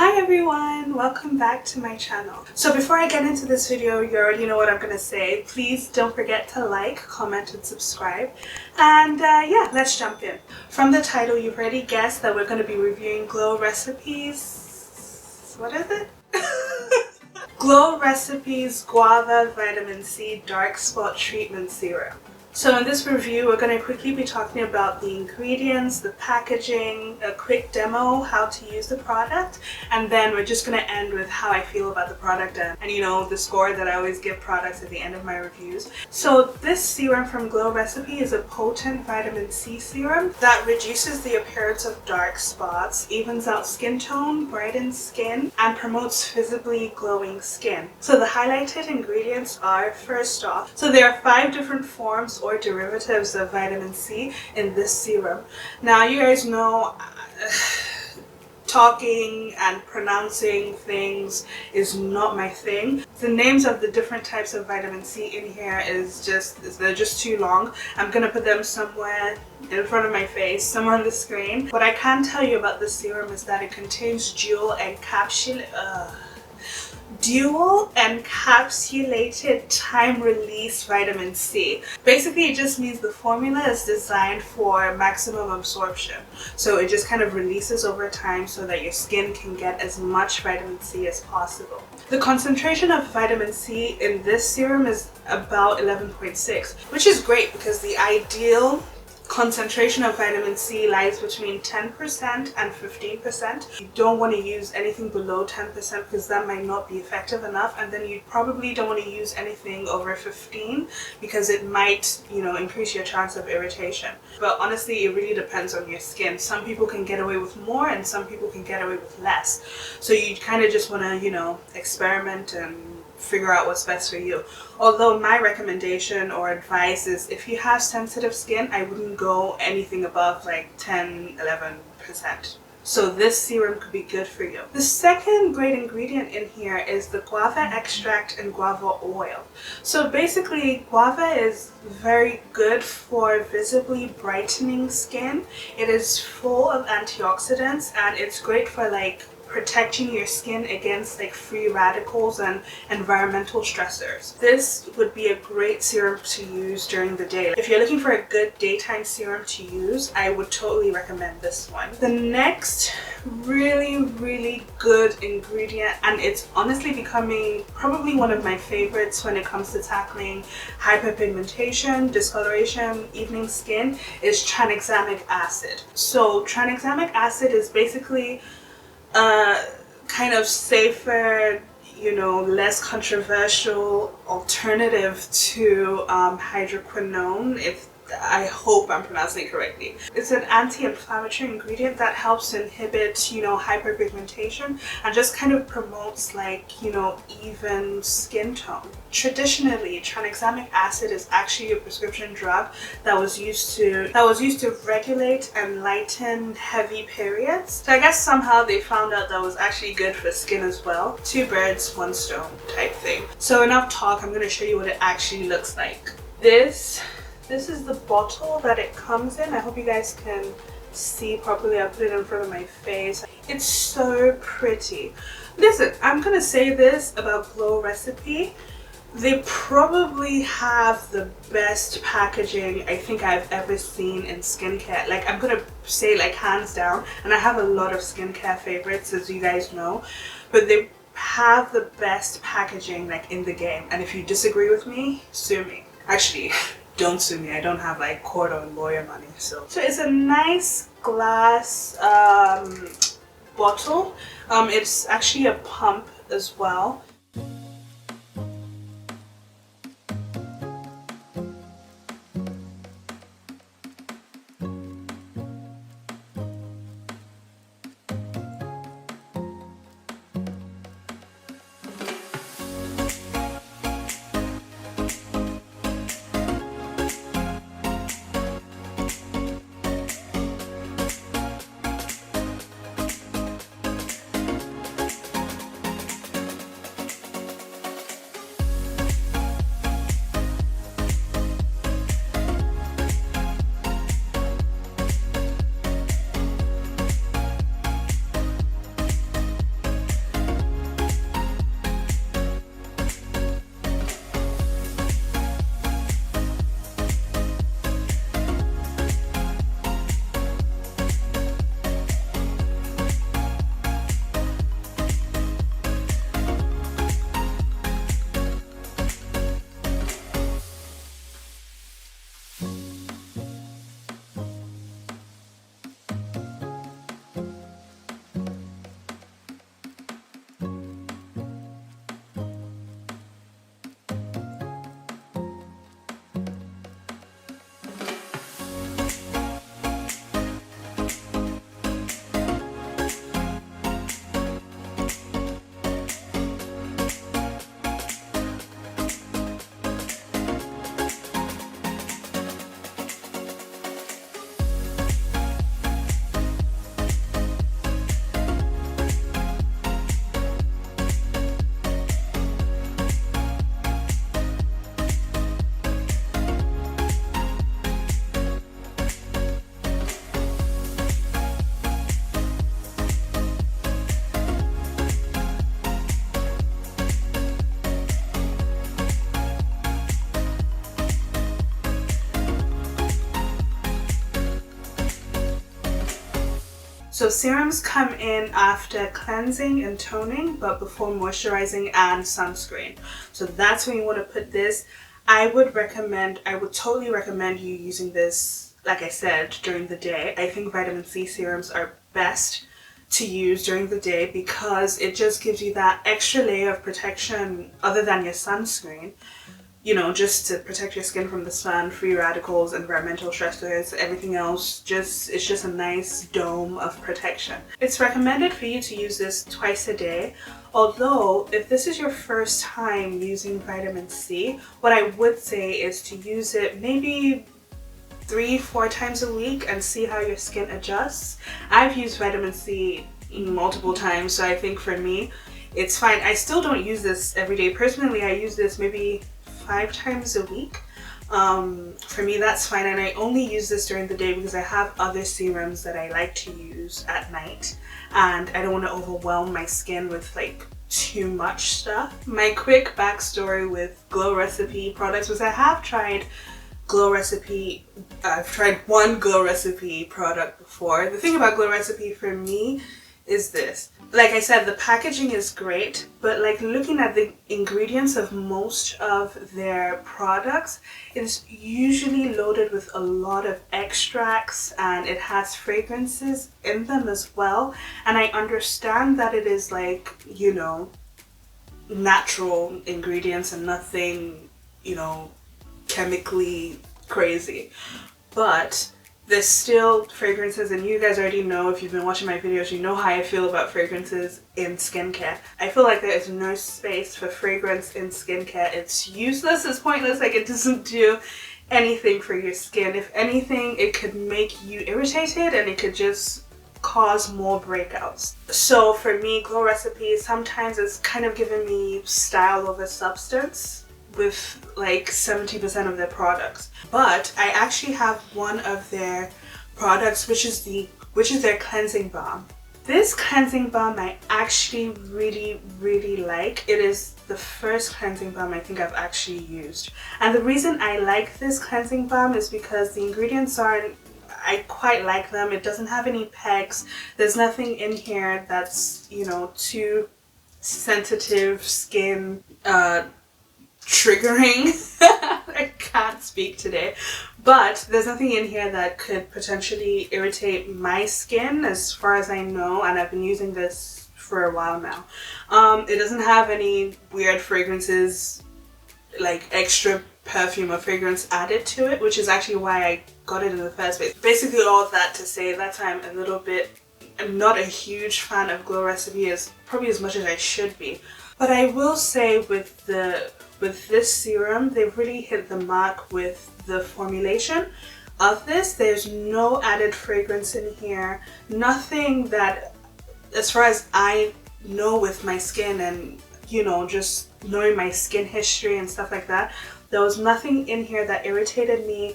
Hi everyone, welcome back to my channel. So before I get into this video, you already know what I'm gonna say. Please don't forget to like, comment, and subscribe. And yeah, let's jump in. From the title, you've already guessed that we're gonna be reviewing Glow Recipes. What is it? Glow Recipes Guava Vitamin C Dark Spot Treatment Serum. So in this review, we're going to quickly be talking about the ingredients, the packaging, a quick demo, how to use the product, and then we're just going to end with how I feel about the product and you know, the score that I always give products at the end of my reviews. So this serum from Glow Recipe is a potent vitamin C serum that reduces the appearance of dark spots, evens out skin tone, brightens skin, and promotes visibly glowing skin. So the highlighted ingredients are, first off, so there are 5 different forms or derivatives of vitamin C in this serum. Now you guys know talking and pronouncing things is not my thing. The names of the different types of vitamin C in here they're just too long. I'm gonna put them somewhere in front of my face, somewhere on the screen. What I can tell you about this serum is that it contains dual encapsulated time-release vitamin C. Basically, it just means the formula is designed for maximum absorption. So it just kind of releases over time so that your skin can get as much vitamin C as possible. The concentration of vitamin C in this serum is about 11.6, which is great because the ideal concentration of vitamin C lies between 10% and 15%. You don't want to use anything below 10% because that might not be effective enough, and then you probably don't want to use anything over 15 because it might, you know, increase your chance of irritation. But honestly, it really depends on your skin. Some people can get away with more and some people can get away with less. So you kind of just want to, you know, experiment and figure out what's best for you. Although my recommendation or advice is if you have sensitive skin, I wouldn't go anything above like 10-11%. So this serum could be good for you. The second great ingredient in here is the guava extract and guava oil. So basically, guava is very good for visibly brightening skin. It is full of antioxidants and it's great for like protecting your skin against like free radicals and environmental stressors. This would be a great serum to use during the day. If you're looking for a good daytime serum to use, I would totally recommend this one. The next really good ingredient, and it's honestly becoming probably one of my favorites when it comes to tackling hyperpigmentation, discoloration, evening skin, is tranexamic acid. So tranexamic acid is basically kind of safer, you know, less controversial alternative to hydroquinone, if I hope I'm pronouncing it correctly. It's an anti-inflammatory ingredient that helps inhibit, you know, hyperpigmentation and just kind of promotes like, you know, even skin tone. Traditionally, tranexamic acid is actually a prescription drug that was used to regulate and lighten heavy periods. So I guess somehow they found out that was actually good for skin as well. 2 birds, 1 stone type thing. So enough talk, I'm going to show you what it actually looks like. This is the bottle that it comes in. I hope you guys can see properly. I'll put it in front of my face. It's so pretty. Listen, I'm gonna say this about Glow Recipe. They probably have the best packaging I think I've ever seen in skincare. Like, I'm gonna say like hands down, and I have a lot of skincare favorites, as you guys know, but they have the best packaging like in the game. And if you disagree with me, sue me. Actually, don't sue me, I don't have like court or lawyer money. So it's a nice glass bottle. It's actually a pump as well. So serums come in after cleansing and toning, but before moisturizing and sunscreen. So that's when you want to put this. I would totally recommend you using this, like I said, during the day. I think vitamin C serums are best to use during the day because it just gives you that extra layer of protection other than your sunscreen. You know, just to protect your skin from the sun, free radicals, environmental stressors, everything else. It's just a nice dome of protection. It's recommended for you to use this twice a day. Although, if this is your first time using vitamin C, what I would say is to use it maybe 3-4 times a week and see how your skin adjusts. I've used vitamin C multiple times, so I think for me, it's fine. I still don't use this every day. Personally, I use this maybe 5 times a week. For me, that's fine, and I only use this during the day because I have other serums that I like to use at night, and I don't want to overwhelm my skin with like too much stuff. My quick backstory with Glow Recipe products was I have tried Glow Recipe. I've tried one Glow Recipe product before. The thing about Glow Recipe for me is this. Like I said, the packaging is great, but like looking at the ingredients of most of their products, it's usually loaded with a lot of extracts and it has fragrances in them as well. And I understand that it is like, you know, natural ingredients and nothing, you know, chemically crazy. But there's still fragrances, and you guys already know, if you've been watching my videos, you know how I feel about fragrances in skincare. I feel like there is no space for fragrance in skincare. It's useless, it's pointless, like it doesn't do anything for your skin. If anything, it could make you irritated and it could just cause more breakouts. So for me, Glow Recipe sometimes is kind of giving me style over substance with like 70% of their products. But I actually have one of their products which is their cleansing balm. This cleansing balm I actually really like. It is the first cleansing balm I think I've actually used. And the reason I like this cleansing balm is because the ingredients aren't, I quite like them. It doesn't have any pegs. There's nothing in here that's, you know, too sensitive skin triggering. I can't speak today, but there's nothing in here that could potentially irritate my skin as far as I know, and I've been using this for a while now. It doesn't have any weird fragrances, like extra perfume or fragrance added to it, which is actually why I got it in the first place. Basically all of that to say that I'm not a huge fan of Glow Recipe probably as much as I should be. But I will say with this serum, they've really hit the mark with the formulation of this. There's no added fragrance in here. Nothing that, as far as I know with my skin and, you know, just knowing my skin history and stuff like that, there was nothing in here that irritated me.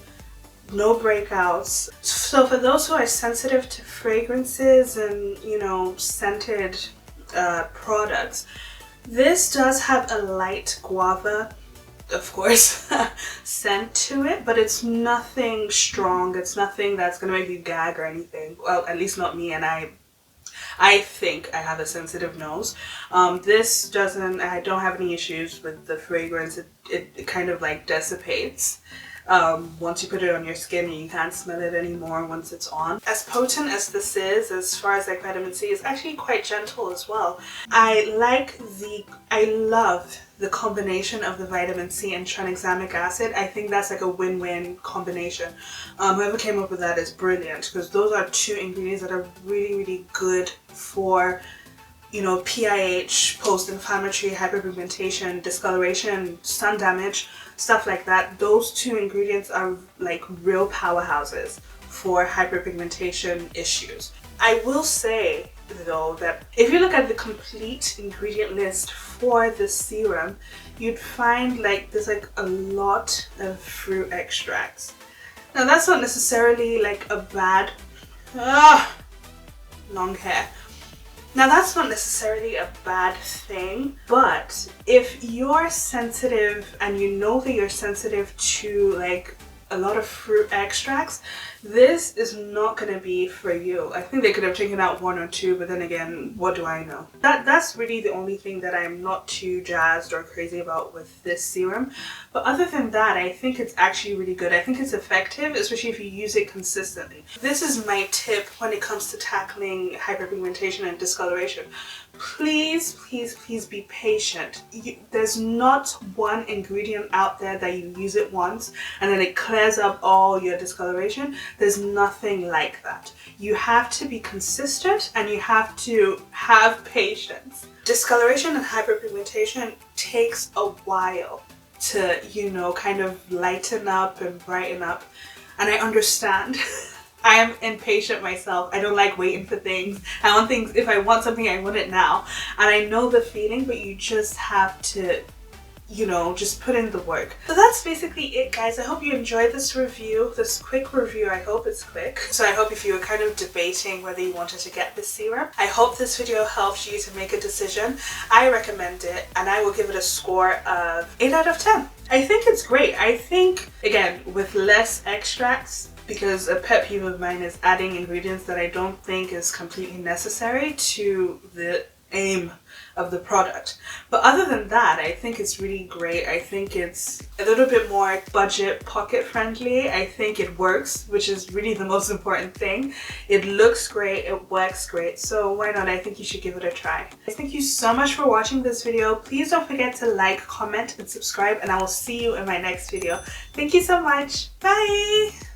No breakouts. So for those who are sensitive to fragrances and, you know, scented products, this does have a light guava, of course, scent to it, but it's nothing strong. It's nothing that's gonna make you gag or anything. Well, at least not me, and I think I have a sensitive nose. This doesn't, I don't have any issues with the fragrance. It kind of like dissipates. Once you put it on your skin, you can't smell it anymore once it's on. As potent as this is, as far as like vitamin C, is actually quite gentle as well. I love the combination of the vitamin C and tranexamic acid. I think that's like a win-win combination. Whoever came up with that is brilliant, because those are two ingredients that are really good for, you know, PIH, post-inflammatory hyperpigmentation, discoloration, sun damage, stuff like that. Those two ingredients are like real powerhouses for hyperpigmentation issues. I will say though that if you look at the complete ingredient list for this serum, you'd find like there's like a lot of fruit extracts. Now that's not necessarily like a bad long hair. Now that's not necessarily a bad thing, but if you're sensitive and you know that you're sensitive to like a lot of fruit extracts, this is not going to be for you. I think they could have taken out one or two, but then again, what do I know? That's really the only thing that I'm not too jazzed or crazy about with this serum. But other than that, I think it's actually really good. I think it's effective, especially if you use it consistently. This is my tip when it comes to tackling hyperpigmentation and discoloration. Please, please, please be patient. There's not one ingredient out there that you use it once and then it clears up all your discoloration. There's nothing like that. You have to be consistent and you have to have patience. Discoloration and hyperpigmentation takes a while to, you know, kind of lighten up and brighten up. And I understand. I am impatient myself. I don't like waiting for things. I want things, if I want something, I want it now. And I know the feeling, but you just have to, you know, just put in the work. So that's basically it, guys. I hope you enjoyed this review, this quick review. I hope it's quick. So I hope if you were kind of debating whether you wanted to get this serum, I hope this video helped you to make a decision. I recommend it and I will give it a score of 8 out of 10. I think it's great. I think, again, with less extracts, because a pet peeve of mine is adding ingredients that I don't think is completely necessary to the aim of the product. But other than that, I think it's really great. I think it's a little bit more budget, pocket friendly. I think it works, which is really the most important thing. It looks great, it works great, so why not? I think you should give it a try. Thank you so much for watching this video. Please don't forget to like, comment, and subscribe, and I will see you in my next video. Thank you so much. Bye!